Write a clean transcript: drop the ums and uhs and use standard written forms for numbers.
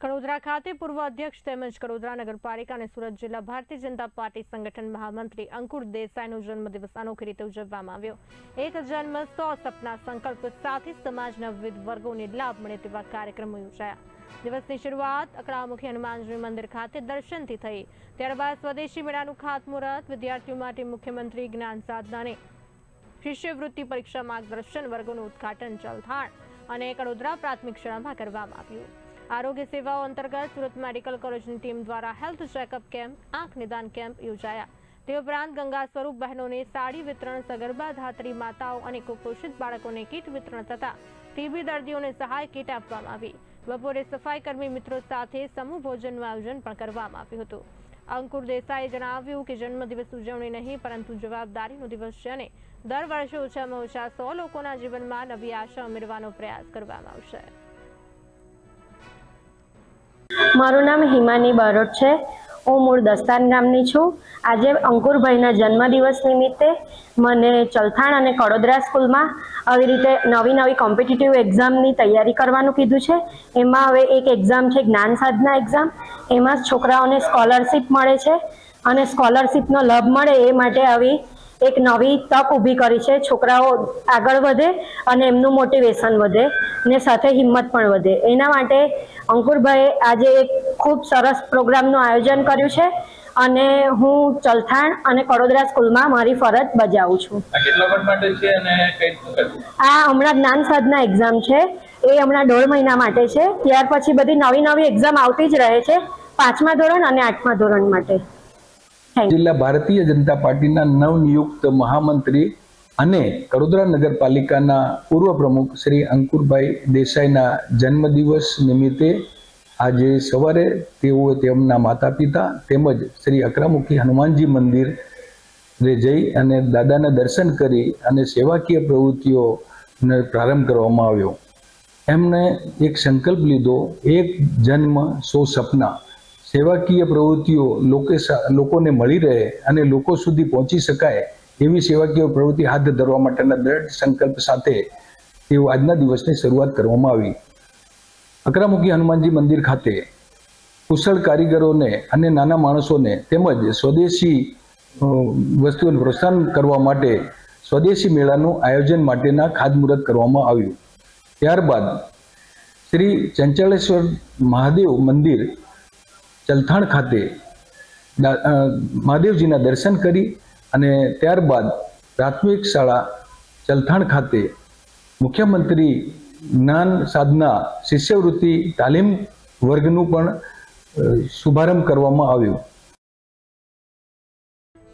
કડોદરા ખાતે પૂર્વ અધ્યક્ષ તેમજ કડોદરા નગરપાલિકા અને સુરત જિલ્લા ભારતીય જનતા પાર્ટી સંગઠન મહામંત્રી અંકુર દેસાઈનો જન્મદિવસ અનોખી રીતે ઉજવવામાં આવ્યો। એક જન્મ 100 સપના સંકલ્પ સાથે સમાજના વિવિધ વર્ગોને લાભ મળે તેવા કાર્યક્રમો યોજાયા। દિવસની શરૂઆત અકળામુખી હનુમાનજી મંદિર ખાતે દર્શનથી થઈ। ત્યારબાદ સ્વદેશી મેળાનું ખાતમુહૂર્ત, વિદ્યાર્થીઓ માટે મુખ્યમંત્રી જ્ઞાન સાધનાને શિષ્યવૃત્તિ પરીક્ષા માર્ગદર્શન વર્ગોનું ઉદ્ઘાટન ચલથાણ અને કડોદરા પ્રાથમિક શાળામાં કરવામાં આવ્યું। આરોગ્ય સેવાઓ અંતર્ગત સુરત મેડિકલ કોલેજની ટીમ દ્વારા હેલ્થ ચેકઅપ કેમ્પ, આંખ નિદાન કેમ્પ યોજાયા। તે ઉપરાંત ગંગા સ્વરૂપ બહેનોને સાડી વિતરણ, સગર્ભા ધાત્રી માતાઓ અને કુપોષિત બાળકોને કીટ વિતરણ તથા ટીબી દર્દીઓને સહાય કીટ આપવામાં આવી। બપોરે સફાઈ કર્મી મિત્રો સાથે સમૂહ ભોજનનું આયોજન પણ કરવામાં આવ્યું હતું। અંકુર દેસાઈએ જણાવ્યું કે જન્મદિવસ ઉજવણી નહીં પરંતુ જવાબદારીનો દિવસ છે અને દર વર્ષે ઓછામાં ઓછા 100 લોકોના જીવનમાં નવી આશા ઉમેરવાનો પ્રયાસ કરવામાં આવશે। મારું નામ હિમાની બારોટ છે। હું મૂળ દસ્તાન ગામની છું। આજે અંકુરભાઈના જન્મદિવસ નિમિત્તે મને ચલથાણ અને કડોદરા સ્કૂલમાં આવી રીતે નવી કોમ્પિટિટિવ એક્ઝામની તૈયારી કરવાનું કીધું છે। એમાં હવે એક એક્ઝામ છે જ્ઞાન સાધના એક્ઝામ। એમાં છોકરાઓને સ્કોલરશિપ મળે છે અને સ્કોલરશિપનો લાભ મળે એ માટે આવી એક નવી તક ઊભી કરી છે। છોકરાઓ આગળ વધે અને એમનું મોટિવેશન વધે ને સાથે હિંમત પણ વધે। એના માટે અંકુરભાઈએ આજે એક ખૂબ સરસ પ્રોગ્રામનું આયોજન કર્યું છે અને હું ચલથાણ અને કડોદરા સ્કૂલમાં મારી ફરજ બજાવું છું। આ હમણાં જ્ઞાન સાધના એક્ઝામ છે, એ હમણાં 1.5 મહિના માટે છે। ત્યાર પછી બધી નવી એક્ઝામ આવતી જ રહે છે 5મા ધોરણ અને 8મા ધોરણ માટે। જિલ્લા ભારતીય જનતા પાર્ટીના નવનિયુક્ત મહામંત્રી અને કડોદરા નગરપાલિકાના પૂર્વ પ્રમુખ શ્રી અંકુરભાઈ દેસાઈના જન્મદિવસ નિમિત્તે આજે સવારે તેઓ તેમના માતા પિતા તેમજ શ્રી અકળામુખી હનુમાનજી મંદિરે જઈ અને દાદાના દર્શન કરી અને સેવાકીય પ્રવૃત્તિઓનો પ્રારંભ કરવામાં આવ્યો। એમણે એક સંકલ્પ લીધો, એક જન્મ 100 સપના। સેવાકીય પ્રવૃત્તિઓ લોકોને મળી રહે અને લોકો સુધી પહોંચી શકાય એવી સેવાકીય પ્રવૃત્તિ હાથ ધરવા માટેના દ્રઢ સંકલ્પ સાથે તેઓ આજના દિવસની શરૂઆત કરવામાં આવી। અકળામુખી હનુમાનજી મંદિર ખાતે કુશળ કારીગરોને અને નાના માણસોને તેમજ સ્વદેશી વસ્તુઓને પ્રોત્સાહન કરવા માટે સ્વદેશી મેળાનું આયોજન માટેના ખાતમુહૂર્ત કરવામાં આવ્યું। ત્યારબાદ શ્રી ચંચળેશ્વર મહાદેવ મંદિર ચલથાણ ખાતે મહાદેવજીના દર્શન કરી અને ત્યારબાદ પ્રાથમિક શાળા ચલથાણ ખાતે મુખ્યમંત્રી જ્ઞાન સાધના શિષ્યવૃત્તિ તાલીમ વર્ગનું પણ શુભારંભ કરવામાં આવ્યું।